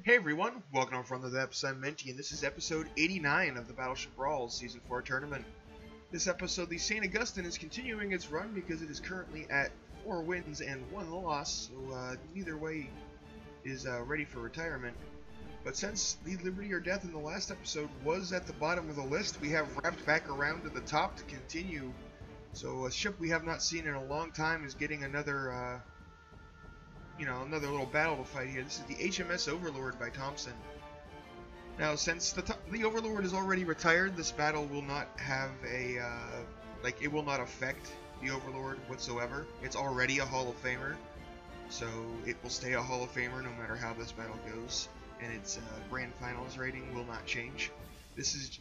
Hey everyone, welcome from the depths. I'm Menti, and this is episode 89 of the Battleship Brawls Season 4 tournament. This episode, the St. Augustin is continuing its run because it is currently at 4 wins and 1 loss, so neither way is ready for retirement. But since the Liberty or Death in the last episode was at the bottom of the list, we have wrapped back around to the top to continue. So a ship we have not seen in a long time is getting another another little battle to fight here. This is the HMS Overlord by Thompson. Now, since the Overlord is already retired, this battle will not have a, it will not affect the Overlord whatsoever. It's already a Hall of Famer, so it will stay a Hall of Famer no matter how this battle goes, and its Grand Finals rating will not change. This is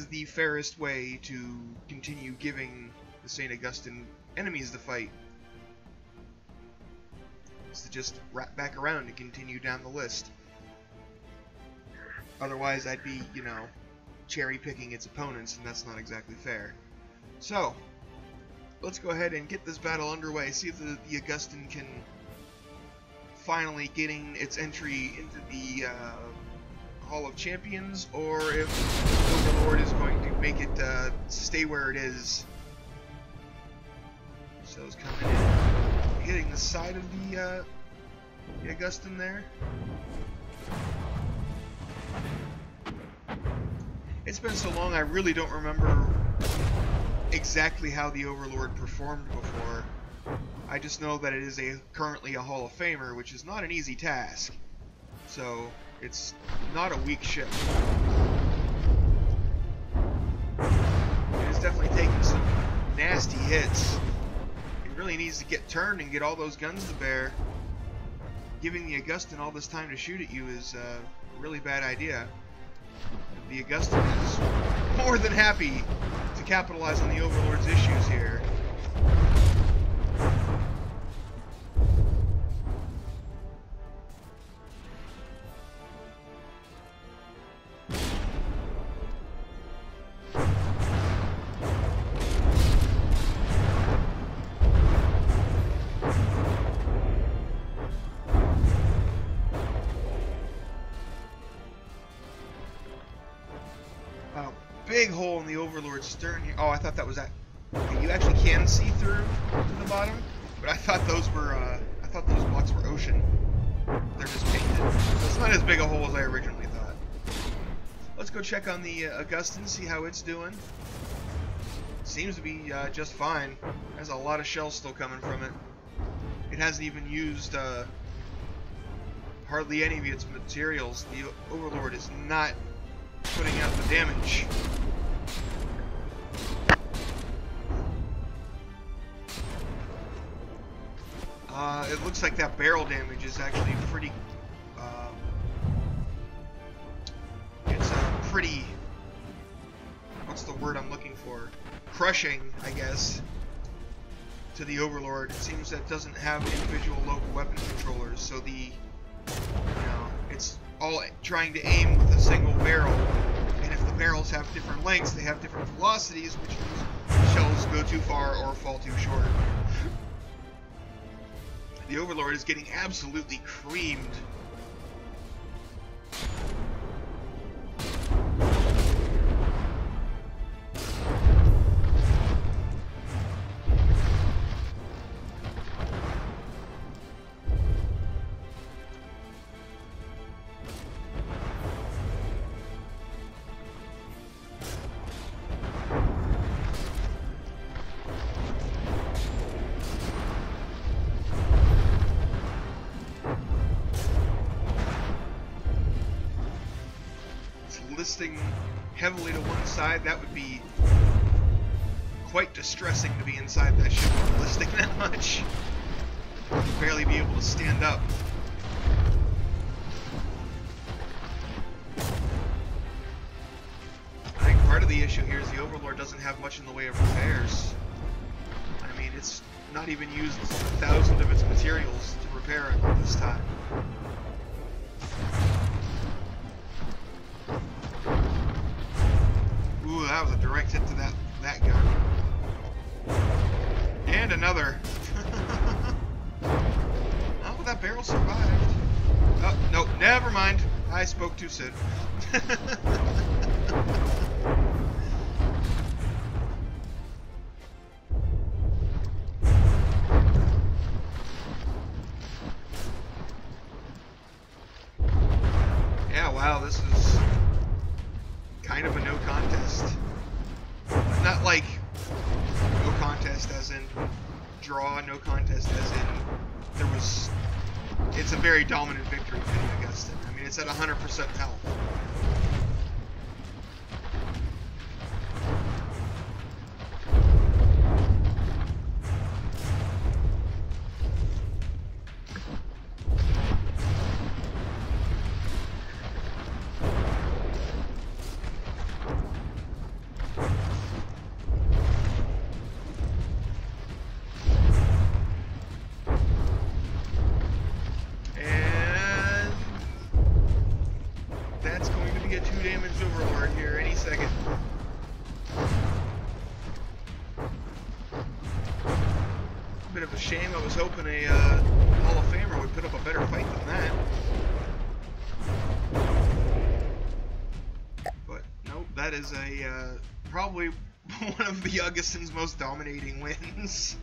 the fairest way to continue giving the St. Augustin enemies to fight. To just wrap back around and continue down the list. Otherwise, I'd be, cherry picking its opponents, and that's not exactly fair. So, let's go ahead and get this battle underway. See if the Augustin can finally getting its entry into the Hall of Champions, or if Overlord is going to make it stay where it is. So it's coming in, hitting the side of the Augustin there. It's been so long, I really don't remember exactly how the Overlord performed before. I just know that it is currently a Hall of Famer, which is not an easy task. So, it's not a weak ship. It is definitely taking some nasty hits. It really needs to get turned and get all those guns to bear. Giving the Augustin all this time to shoot at you is a really bad idea. The Augustin is more than happy to capitalize on the Overlord's issues here. Big hole in the Overlord's stern here. Oh, I thought that was that. Okay, you actually can see through to the bottom, but I thought those were. I thought those blocks were ocean. They're just painted, so it's not as big a hole as I originally thought. Let's go check on the Augustin, see how it's doing. Seems to be just fine. There's a lot of shells still coming from it. It hasn't even used hardly any of its materials. The Overlord is not putting out the damage. It looks like that barrel damage is actually pretty, it's pretty, what's the word I'm looking for? Crushing, I guess, to the Overlord. It seems that it doesn't have individual local weapon controllers, so it's all trying to aim with a single barrel, and if the barrels have different lengths, they have different velocities, which means shells go too far or fall too short. The Overlord is getting absolutely creamed. Listing heavily to one side, that would be quite distressing to be inside that ship listing that much. You'd barely be able to stand up. I think part of the issue here is the Overlord doesn't have much in the way of repairs. I mean, it's not even used 1,000 of its materials to repair it this time. Ooh, that was a direct hit to that gun. And another. Oh, that barrel survived. Never mind. I spoke too soon. Yeah, wow, this is kind of a no contest. Not like no contest as in draw, no contest as in there was... It's a very dominant victory for Augustin. I mean, it's at 100% health. Overlord here any second. Bit of a shame. I was hoping a Hall of Famer would put up a better fight than that. But nope, that is a probably one of the Augustin's most dominating wins.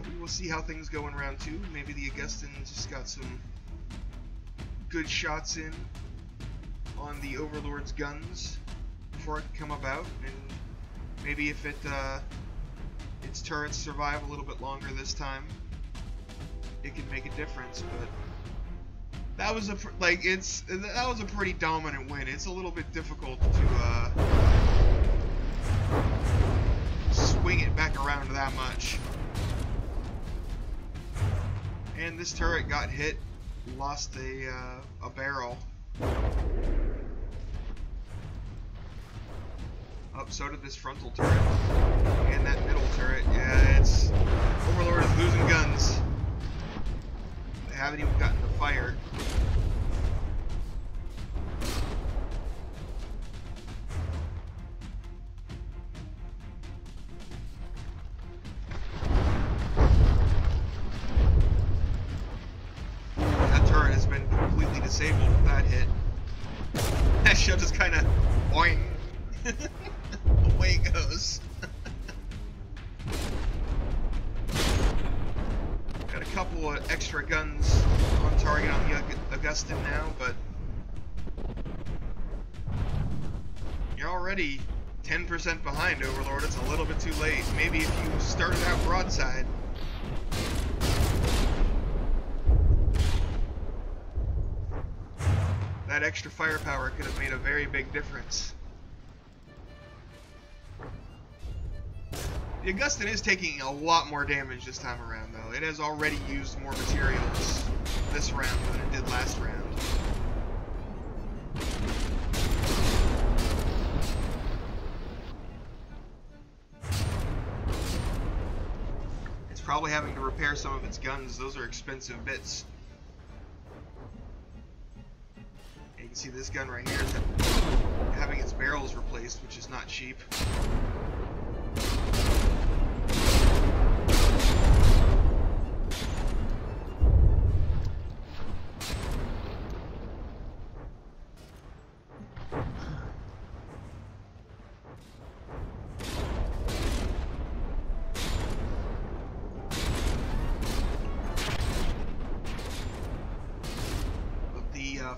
We will see how things go in round 2. Maybe the Augustin just got some good shots in on the Overlord's guns before it can come about, and maybe if its turrets survive a little bit longer this time, it can make a difference. But that was a that was a pretty dominant win. It's a little bit difficult to swing it back around that much. And this turret got hit, lost a barrel. Oh, so did this frontal turret. And that middle turret. Yeah, it's... Overlord is losing guns. They haven't even gotten to fire. Disabled with that hit. That shell just kind of boing. Away it goes. Got a couple of extra guns on target on the Augustin now, but you're already 10% behind, Overlord. It's a little bit too late. Maybe if you started out broadside. That extra firepower could have made a very big difference. The Augustin is taking a lot more damage this time around, though. It has already used more materials this round than it did last round. It's probably having to repair some of its guns. Those are expensive bits. You can see this gun right here is having its barrels replaced, which is not cheap.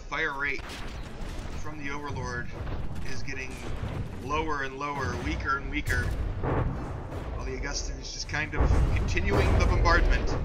Fire rate from the Overlord is getting lower and lower, weaker and weaker, while the Augustin is just kind of continuing the bombardment.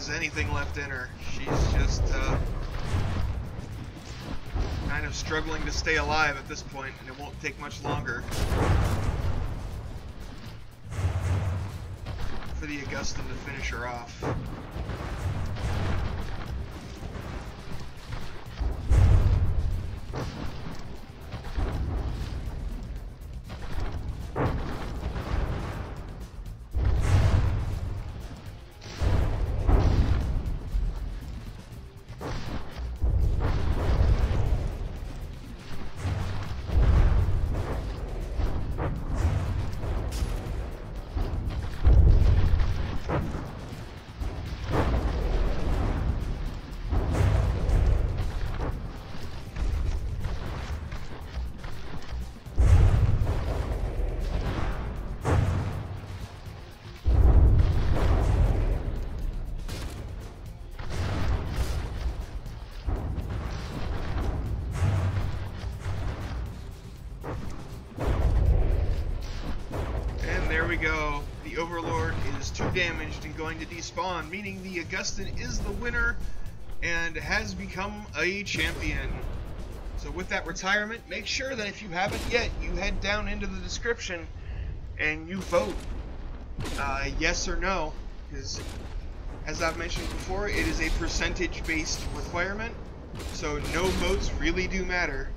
has anything left in her. She's just kind of struggling to stay alive at this point, and it won't take much longer for the Augustin to finish her off. There we go. The Overlord is 2 damaged and going to despawn, meaning the Augustin is the winner and has become a champion. So with that retirement, make sure that if you haven't yet, you head down into the description and you vote yes or no, because as I've mentioned before, it is a percentage-based requirement, so no votes really do matter.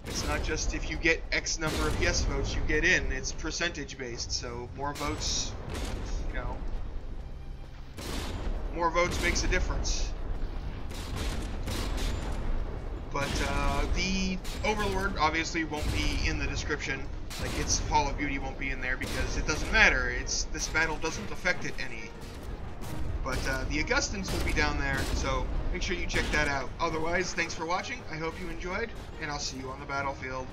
It's not just if you get X number of yes votes you get in, it's percentage based, so more votes, you know, more votes makes a difference. But the Overlord obviously won't be in the description, like its Call of Duty won't be in there because it doesn't matter, this battle doesn't affect it any. But the Augustins will be down there, so make sure you check that out. Otherwise, thanks for watching, I hope you enjoyed, and I'll see you on the battlefield.